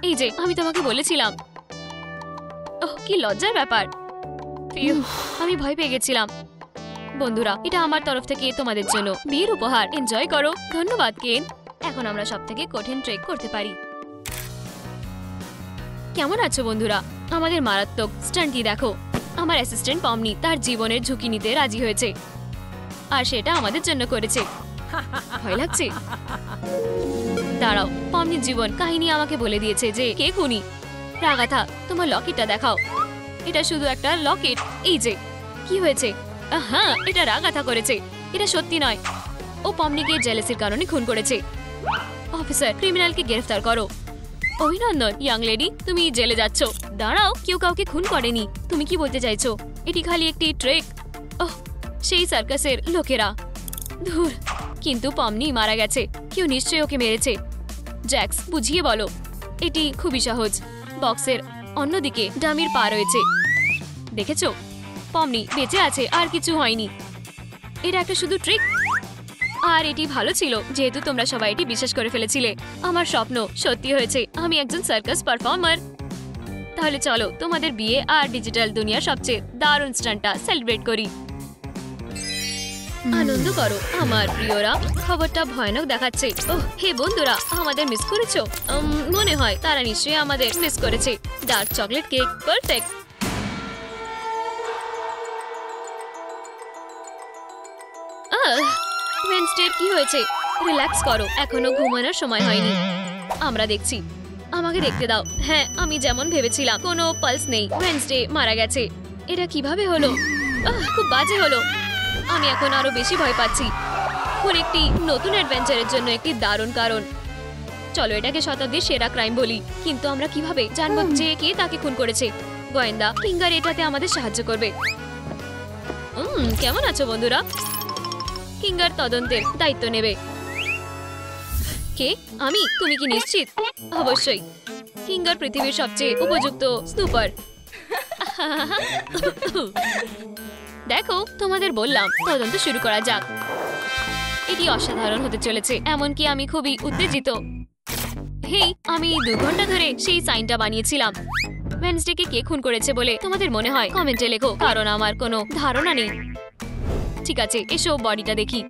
এই যে আমি তোমাকে বলেছিলাম। ওহ, কি লজ্জার ব্যাপার। আমি ভয় পেয়ে গেছিলাম। বন্ধুরা, এটা আমার তরফ থেকে তোমাদের জন্য বিয়ের উপহার। এনজয় করো। ধন্যবাদ কেন। এখন আমরা সবথেকে কঠিন ট্রেক করতে পারি। কেমন আছো বন্ধুরা? আমাদের মারাত্মক স্টান্টটি দেখো। আমার অ্যাসিস্ট্যান্ট পমনি তার জীবনের ঝুঁকি নিতে রাজি হয়েছে, আর সেটা আমাদের জন্য করেছে। ভয় লাগছে? দাঁড়াও, পমনির জীবন কাহিনী আমাকে বলে দিয়েছে যে কে খুনি। রাগাথা, তোমার লকেটটা দেখাও। এটা শুধু একটা লকেট। এই যে কি হয়েছে? হ্যাঁ, এটা রাগাথা করেছে। এটা সত্যি নয়। ও পমনিকে জেলেসির কারণে খুন করেছে। অফিসার, ক্রিমিনালকে গ্রেফতার করো। অভিনন্দন ইয়াং লেডি, তুমি জেলে যাচ্ছ। দাঁড়াও, কেউ কাউকে খুন করেনি। তুমি কি বলতে চাইছো? এটি খালি একটি ট্রেক। ওহ, সেই সার্কাসের লোকেরা। ধুর, কিন্তু পমনি মারা গেছে। কেউ নিশ্চয়ই ওকে মেরেছে। জ্যাক্স, বুঝিয়ে বলো। এটি খুবই সহজ। বক্সের অন্যদিকে ডামির পা রয়েছে। দেখেছো? পমনি বেঁচে আছে, আর কিছু হয়নি। এটা একটা শুধু ট্রিক। আর এটি ভালো ছিল যেহেতু তোমরা সবাই এটি বিশ্বাস করে ফেলেছিলে। আমার স্বপ্ন সত্যি হয়েছে। আমি একজন সার্কাস পারফর্মার। তাহলে চলো তোমাদের বিয়ে আর ডিজিটাল দুনিয়ার সবচেয়ে দারুণ স্টান্টটা সেলিব্রেট করি। আনন্দ করো আমার প্রিয়রা। খবরটা ভয়ানক দেখাচ্ছে। ওহ, হে বন্ধুরা, আমাদের মিস করেছো? মনে হয় তারা নিশ্চয়ই আমাদের মিস করেছে। Dark chocolate cake, perfect. Wednesday কি হয়েছে? রিল্যাক্স করো, এখনো ঘুমানোর সময় হয়নি। আমরা দেখছি। আমাকে দেখতে দাও। হ্যাঁ, আমি যেমন ভেবেছিলাম, কোনো পালস নেই। ওয়েডনেসডে মারা গেছে। এটা কিভাবে হলো? খুব বাজে হলো। আমি এখন আরো বেশি ভয় পাচ্ছি। কোন একটি নতুন অ্যাডভেঞ্চারের জন্য একটি দারুণ কারণ। চলো এটাকে শতাব্দীর সেরা ক্রাইম বলি। কিন্তু আমরা কিভাবে জানবো যে কে তাকে খুন করেছে? গোয়েন্দা কিঙ্গার এটাতে আমাদের সাহায্য করবে। কেমন আছো বন্ধুরা? কিঙ্গার তদন্তের দায়িত্ব নেবে। কে? আমি? তুমি কি নিশ্চিত? অবশ্যই। কিঙ্গার পৃথিবীর সবচেয়ে উপযুক্ত স্নুপার। দেখো, তোমাদের বললাম তদন্ত শুরু করা যাক। এটি অসাধারণ হতে চলেছে। এমনকি আমি খুবই উত্তেজিত। হেই, আমি 2 ঘন্টা ধরে সেই সাইনটা বানিয়েছিলাম। ওয়েডনেসডেকে কে খুন করেছে বলে তোমাদের মনে হয় কমেন্টে লেখো, কারণ আমার কোনো ধারণা নেই। ঠিক আছে, এসো বডিটা দেখি।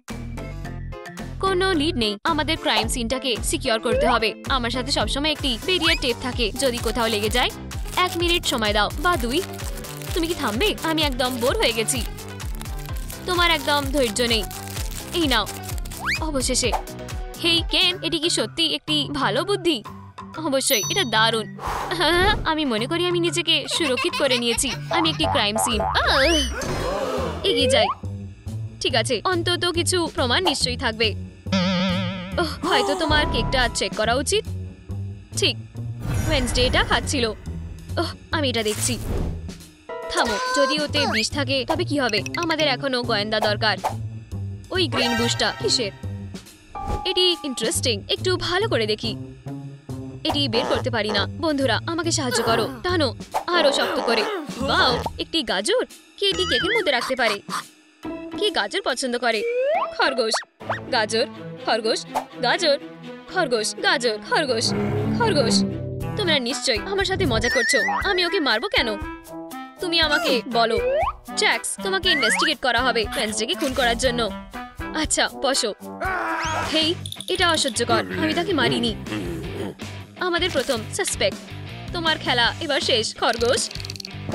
কোনো লিড নেই। আমাদের ক্রাইম সিনটাকে সিকিউর করতে হবে। আমার সাথে সবসময় একটি পেরিয়ার টেপ থাকে। যদি কোথাও লেগে যায় 1 মিনিট সময় দাও, বা 2। তুমি কি থামবে? আমি একদম বোর হয়ে গেছি। তোমার একদম ধৈর্য নেই। এই নাও। অবশেষে। হেই কেন, এটি কি সত্যি একটি ভালো বুদ্ধি? অবশ্যই, এটা দারুণ। আমি মনে করি আমি নিজেকে সুরক্ষিত করে নিয়েছি। আমি একটি ক্রাইম সিন। এগিয়ে যাই। ঠিক আছে, অন্তত কিছু প্রমাণ নিশ্চয়ই থাকবে। হয়তো তোমার কেকটা চেক করা উচিত। ঠিক, ওয়েডনেসডে এটা খাচ্ছিল। আমি এটা দেখছি। থামো, যদি ওতে বিষ থাকে তবে কি হবে? আমাদের এখনো গোয়েন্দা দরকার। ওই গ্রিন বুশটা কিসের? এটি ইন্টারেস্টিং। একটু ভালো করে দেখি। এটি বের করতে পারি না। বন্ধুরা, আমাকে সাহায্য করো। টানো আরো শক্ত করে। ওয়াও, একটি গাজর। কে এটি কেকের মধ্যে রাখতে পারে? কি গাজর পছন্দ করে? খরগোশ, গাজর, খরগোশ, গাজর, খরগোশ, গাজর, খরগোশ, খরগোশ। তোমরা নিশ্চয়ই আমার সাথে মজা করছো। আমি ওকে মারবো কেন? তুমি আমাকে বলো। জ্যাক্স, তোমাকে ইনভেস্টিগেট করা হবে ওয়েডনেসডেকে খুন করার জন্য। আচ্ছা বসো। হেই, এটা অসহ্যকর। আমি তাকে মারিনি। আমাদের প্রথম সাসপেক্ট। তোমার খেলা এবার শেষ খরগোশ।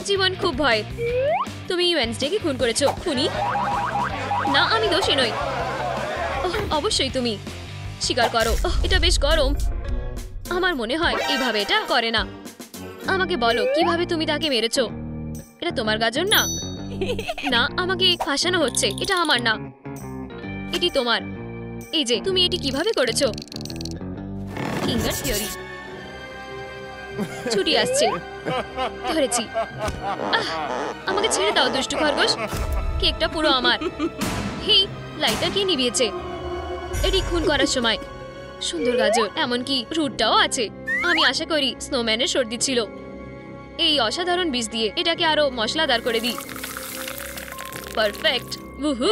জীবন খুব ভয়। তুমি ওয়েডনেসডেকে খুন করেছো। খুনি? না, আমি দোষী নই। ওহ, অবশ্যই তুমি স্বীকার করো। এটা বেশ গরম। আমার মনে হয় এইভাবে এটা করে না। আমাকে বলো কিভাবে তুমি তাকে মেরেছো। এটা তোমার গাজর না? না, আমাকে ফাঁসানো হচ্ছে। এটা আমার না, এটি তোমার। এই যে তুমি এটি কিভাবে করেছো? Finger theory. ছুটি আসছে। ধরেছি। আমাকে ছেড়ে দাও দুষ্টু খরগোশ। কেকটা পুরো আমার। হেই, লাইটটা কে নিভিয়েছে? এটি খুন করার সময়। সুন্দর গাজর, এমনকি রুটটাও আছে। আমি আশা করি স্নোম্যানের সর্দি ছিল। এই অসাধারণ বীজ দিয়ে এটাকে আরো মশলাদার করে দিই। পারফেক্ট। উহু,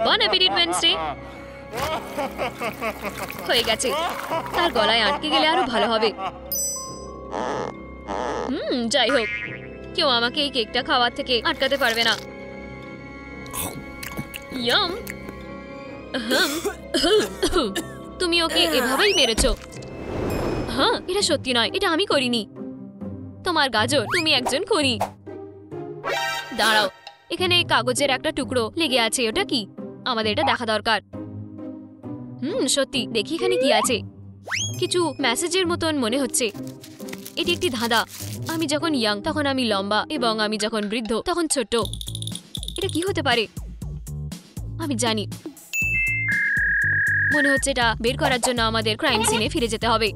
বন অ্যাপিটিট ওয়েডনেসডে। হয়ে গেছে। তার গলায় আটকে গেলে আরো ভালো হবে। যাই হোক, কেউ আমাকে এই কেকটা খাওয়ার থেকে আটকাতে পারবে না। ইয়াম। তুমি ওকে এভাবেই মেরেছো? হ্যাঁ, এটা সত্যি নয়। এটা আমি করিনি। তোমার গাজর, তুমি একজন খুনি। দাঁড়াও, এখানে কাগজের একটা টুকরো লেগে আছে। ওটা কি? আমাদের এটা দেখা দরকার। সত্যি, দেখি এখানে কি আছে। কিছু মেসেজের মতন মনে হচ্ছে। এটি একটি ধাঁধা। আমি যখন ইয়াং তখন আমি লম্বা, এবং আমি যখন বৃদ্ধ তখন ছোট। এটা কি হতে পারে? আমি জানি। মনে হচ্ছে এটা বের করার জন্য আমাদের ক্রাইম সিনে ফিরে যেতে হবে।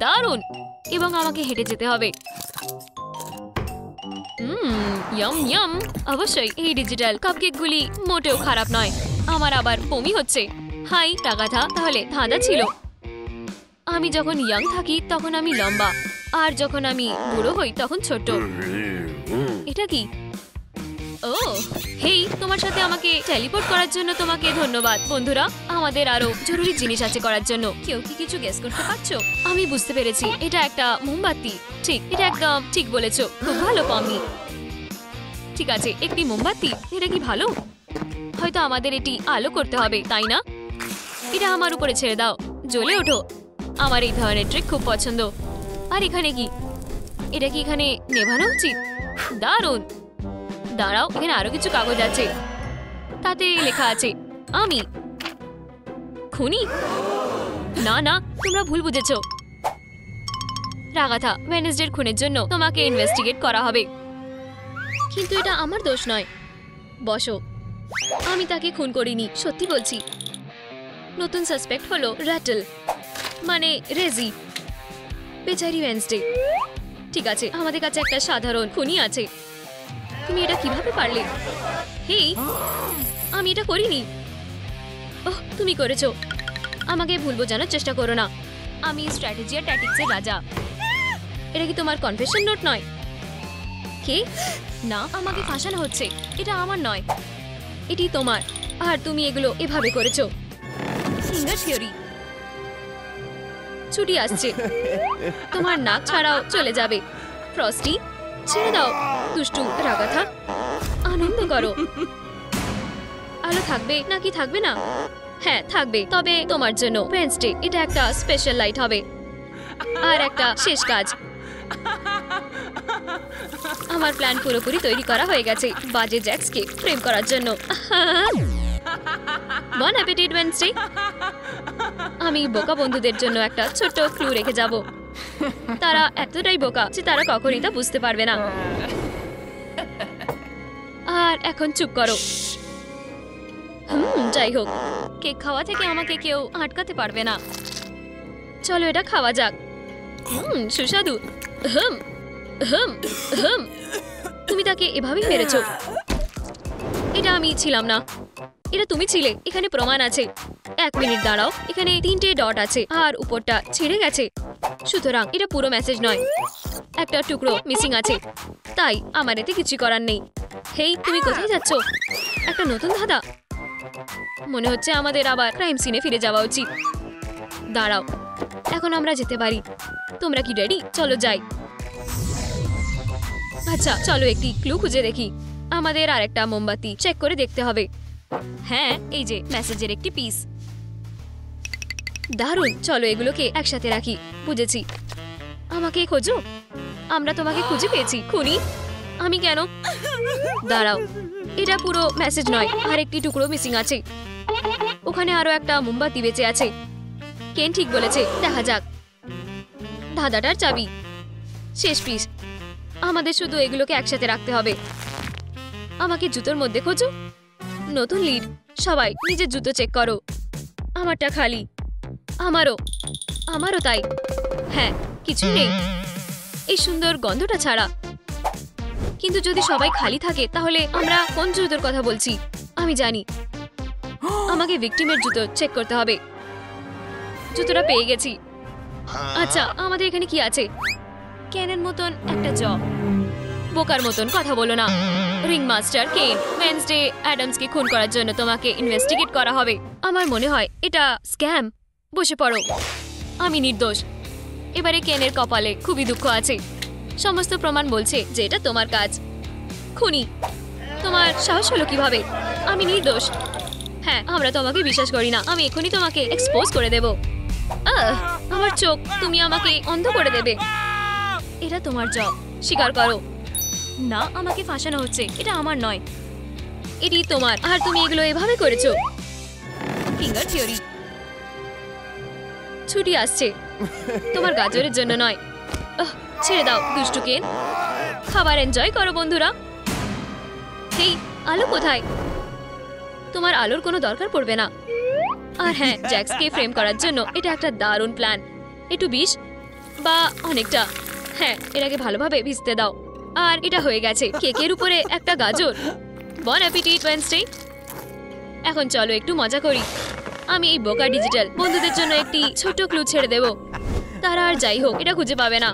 দারুণ। এবং আমাকে হেঁটে যেতে হবে। Yam yam. অবশ্যই এই ডিজিটাল কাপকেকগুলি মোটেও খারাপ নয়। আমার আবার বমি হচ্ছে। হাই টাগাথা, তাহলে ধাঁধা ছিল। আমি যখন ইয়াং থাকি তখন আমি লম্বা, আর যখন আমি বুড়ো হই তখন ছোট। এটা কি? ও হেই, তোমার সাথে আমাকে টেলিপোর্ট করার জন্য তোমাকে ধন্যবাদ। বন্ধুরা, আমাদের আরো জরুরি জিনিস আছে করার জন্য। কেউ কি কিছু গেস করতে পারছো? আমি বুঝতে পেরেছি, এটা একটা মোমবাতি। ঠিক, এটা একদম ঠিক বলেছো। খুব ভালো পমি। ঠিক আছে, একটি মোমবাতি। এটা কি ভালো? হয়তো আমাদের এটি আলো করতে হবে, তাই না? এটা আমার উপরে ছেড়ে দাও। জ্বলে ওঠো। আমার এই ধরনের ট্রিক খুব পছন্দ। আর এখানে কি? এটা কি এখানে নেভানো উচিত? দারুণ। দাঁড়াও, এখানে আরো কিছু কাগজ আছে। তাতে লেখা আছে আমি খুনি। না না, তোমরা ভুল বুঝেছো। রাগাথা, ওয়েডনেসডের খুনের জন্য তোমাকে ইনভেস্টিগেট করা হবে। কিন্তু এটা আমার দোষ নয়। বসো। আমি তাকে খুন করিনি, সত্যি বলছি। নতুন সাসপেক্ট হলো র্যাটল, মানে রেজি। বেচারি ওয়েডনেসডে। ঠিক আছে, আমাদের কাছে একটা সাধারণ খুনি আছে। তুমি এটা কিভাবে পারলে? হেই, আমি এটা করিনি। ওহ, তুমি করেছো। আমাকে ভুল বোঝানোর চেষ্টা করো না। আমি স্ট্র্যাটেজি আর ট্যাকটিক্সের রাজা। এটা কি তোমার কনফেশন নোট নয়? কে? না, আমাকে ফাঁসানো হচ্ছে। এটা আমার নয়, এটি তোমার। আর তুমি এগুলো এভাবে করেছো। Finger theory. ছুটি আসছে। তোমার নাক ছাড়াও চলে যাবে। ফ্রস্টি, ছেড়ে দাও। দুষ্টু রাগাথা, আনন্দ করো। আলো থাকবে নাকি থাকবে না? হ্যাঁ, থাকবে। তবে তোমার জন্য ওয়েডনেসডে এটা একটা স্পেশাল লাইট হবে। আর একটা শেষ কাজ। আমার প্ল্যান পুরোপুরি তৈরি করা হয়ে গেছে বাজে জ্যাক্সকে ফ্রেম করার জন্য। বন অ্যাপিটিট ওয়েডনেসডে। আমি বোকা বন্ধুদের জন্য একটা ছোট্ট ক্লু রেখে যাব। তারা এতটাই বোকা যে তারা কখনই তা বুঝতে পারবে না। আর এখন চুপ করো। যাই হোক, কেক খাওয়া থেকে আমাকে কেউ আটকাতে পারবে না। চলো এটা খাওয়া যাক। সুস্বাদু। তুমি তাকে এভাবেই মেরেছো। এটা আমি ছিলাম না, এটা তুমি ছিলে। এখানে প্রমাণ আছে। 1 মিনিট দাঁড়াও। এখানে 3টে ডট আছে আর উপরটা ছিঁড়ে গেছে। সুতরাং এটা পুরো মেসেজ নয়। একটা টুকরো মিসিং আছে। তাই আমার এতে কিছু করার নেই। হেই, তুমি কোথায় যাচ্ছ? একটা নতুন ধাঁধা। মনে হচ্ছে আমাদের আবার ক্রাইম সিনে ফিরে যাওয়া উচিত। দাঁড়াও, এখন আমরা যেতে পারি। তোমরা কি রেডি? চলো যাই। আচ্ছা, চলো একটি ক্লু খুঁজে দেখি। আমাদের আরেকটা মোমবাতি চেক করে দেখতে হবে। হ্যাঁ, এই যে মেসেজের একটি পিস। দারুণ, চলো এগুলোকে একসাথে রাখি। বুঝেছি, আমাকে খোঁজো। আমরা তোমাকে খুঁজে পেয়েছি খুনি। আমি কেন? দাঁড়াও, এটা পুরো মেসেজ নয়, আর একটি টুকরো মিসিং আছে। ওখানে আরো একটা মোমবাতি বেঁচে আছে। কেন ঠিক বলেছে, দেখা যাক। ধাঁধাটার চাবি, শেষ পিস। আমাদের শুধু এগুলোকে একসাথে রাখতে হবে। আমাকে জুতোর মধ্যে খোঁজো। নতুন লিড, সবাই নিজের জুতো চেক করো। আমারটা খালি। আমারও তাই। হ্যাঁ, কিছু নেই এই সুন্দর গন্ধটা ছাড়া। কিন্তু যদি সবাই খালি থাকে তাহলে আমরা কোন জুতোর কথা বলছি? আমি জানি, আমাকে ভিকটিমের জুতো চেক করতে হবে। জুতোটা পেয়ে গেছি। আচ্ছা, আমাদের এখানে কি আছে? কেনের মতন একটা জ। বোকার মতন কথা বলো না। রিং মাস্টার কেন, ওয়েডনেসডে অ্যাডামসকে খুন করার জন্য তোমাকে ইনভেস্টিগেট করা হবে। আমার মনে হয় এটা স্ক্যাম। বসে পড়ো, আমি নির্দোষ। এবারে কেনের কপালে খুবই দুঃখ আছে। সমস্ত প্রমাণ বলছে যে এটা তোমার কাজ। খুনি, তোমার সাহস হলো কিভাবে? আমি নির্দোষ। হ্যাঁ, আমরা তোমাকে বিশ্বাস করি না। আমি এখনই তোমাকে এক্সপোজ করে দেব। আমার চোখ, তুমি আমাকে অন্ধ করে দেবে। এটা তোমার জব, স্বীকার করো। না, আমাকে ফাঁসানো হচ্ছে। এটা আমার নয়, এটি তোমার। আর তুমি এগুলো এভাবে করেছো। Finger theory. ছুটি আসছে, তোমার গাজরের জন্য নয়। ছেড়ে দাও দুষ্টু কেন। খাবার এনজয় করো বন্ধুরা। হেই, আলো কোথায়? তোমার আলোর কোনো দরকার পড়বে না। আর হ্যাঁ, জ্যাক্সকে ফ্রেম করার জন্য এটা একটা দারুণ প্ল্যান। একটু বিষ বা অনেকটা। হ্যাঁ, এটাকে ভালোভাবে ভিজতে দাও। আর এটা হয়ে গেছে। কেকের উপরে একটা গাজর। বন অ্যাপিটিট ওয়েডনেসডে। এখন চলো একটু মজা করি। আমি এই বোকা ডিজিটাল বন্ধুদের জন্য একটি ছোট ক্লু ছেড়ে দেব। তারা আর যাই হোক এটা খুঁজে পাবে না।